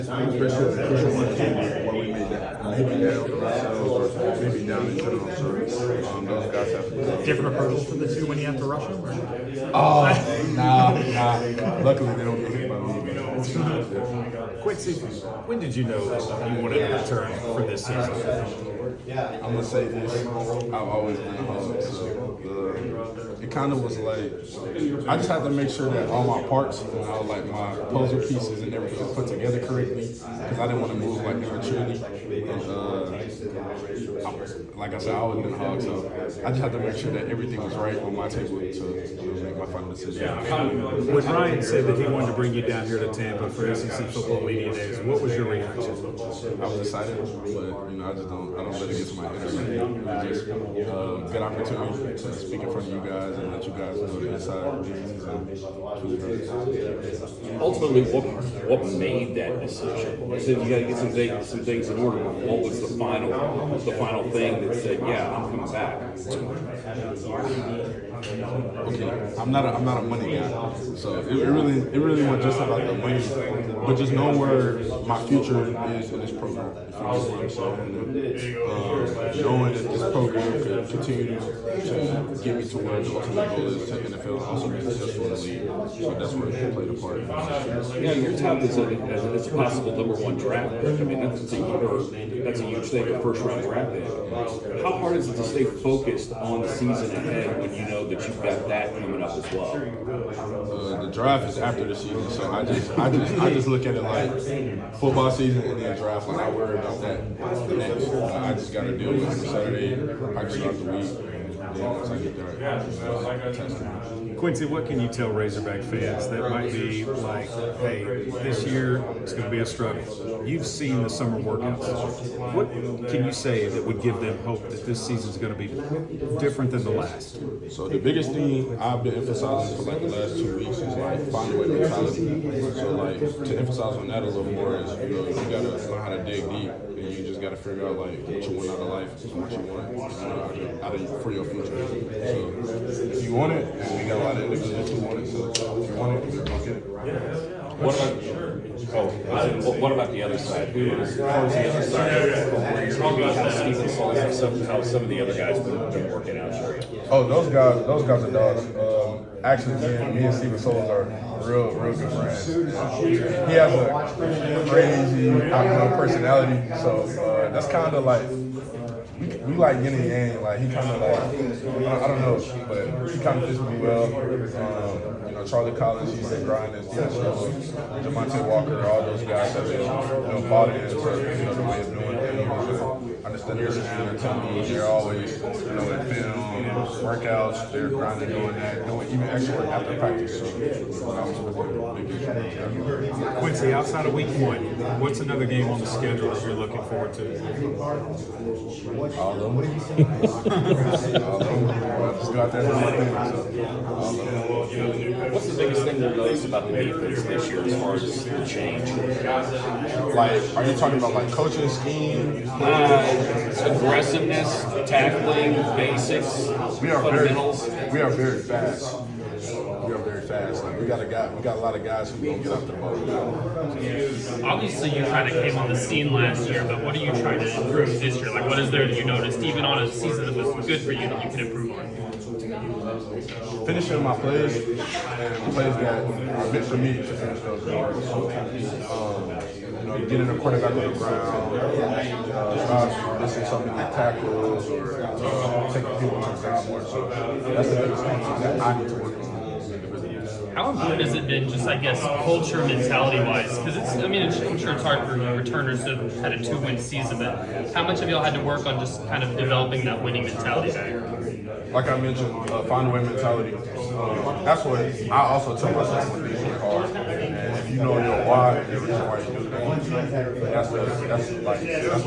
Especially the crucial ones, where we made that maybe down to ourselves or maybe down into them. So those guys have Different approach for the two when you have to rush them? Or? Oh, nah. Luckily, they don't get hit by me. Quincy, when did you know you wanted to return for this season? I'm gonna say this. I've always been a hog, so it kind of was like I just had to make sure that all my parts, like my puzzle pieces and everything, was put together correctly because I didn't want to move like immaturely. And like I said, I always been a hog, so I just had to make sure that everything was right on my table to make my final decision. When Ryan said that he wanted to bring you down here to Tampa for SEC Football Media Days, what was your reaction? I was excited, but I don't let it get to my head. It was just a good opportunity to speak in front of you guys and let you guys know the inside. Ultimately, what made that decision? I said you got to get some things in order. What was the final thing that said, yeah, I'm coming back? Okay, I'm not a money guy, so it really was just about the money, but just know where my future is in this program. If you know what I'm saying, and knowing that this program could continue to get me to where the ultimate goal is to NFL and also be successful in the league. So that's where it played a part. Yeah, your top is a possible #1 draft pick. I mean, that's a huge thing, a first-round draft pick. How hard is it to stay focused on the season ahead when you know that you've got that coming up as well? The draft is after the season, so I just look at it like football season and then draft. Like I worry about that next. I just got to deal with it Saturday, practice throughout the week, and then once I get there, test. Quincy, what can you tell Razorback fans that might be like, hey, this year it's going to be a struggle? You've seen the summer workouts. What can you say that would give them hope that this season is going to be different than the last? So the biggest thing I've been emphasizing for like the last 2 weeks is like find a way mentality. So like to emphasize on that a little more is you gotta learn how to dig deep and you just gotta figure out like what you want out of life and what you want out of for your future. So if you want it, and we got a lot of individuals who want it. So if you want it, you're gonna get it. What about the other side? Who's the other side? Where you're talking about Steven Souls and how some of the other guys have been working out for you. Oh, those guys are dogs. Actually, me and Steven Souls are real good friends. He has a crazy outgoing personality, so that's kind of like we like yin and yang. Like he kind of like I don't know, but he kind of fits me well. Charlie Collins, he's been grinding. Jamonte Walker, all those guys have been bought into the way of doing things. Understand their team. They're always in film, workouts. They're grinding, doing that, doing even extra work after practice. So that was a big issue. Quincy, outside of week 1, what's another game on the schedule that you're looking forward to? All of them. All of them. Just go out there and do my thing. All of them. What's the biggest thing you've noticed about the defense this year as far as the change? Like, are you talking about like coaching scheme? Aggressiveness, tackling, basics, fundamentals. We are very fast. We are very fast. Like we got a lot of guys who don't get off the boat. Obviously, you kind of came on the scene last year, but what are you trying to improve this year? Like, what is there that you noticed, even on a season that was good for you, that you can improve on? Finishing my plays and plays that are meant for me to finish those yards. So, getting a quarterback on the ground, missing something like tackles or taking people on the ground more. So that's the biggest thing that I need to work on. How important has it been, just I guess, culture mentality-wise? Because I'm sure it's hard for returners to have had a 2-win season, but how much have y'all had to work on just kind of developing that winning mentality back? Like I mentioned, find a way mentality. That's what I also tell myself when things get hard. And if you know your why, the reason why you do things, that's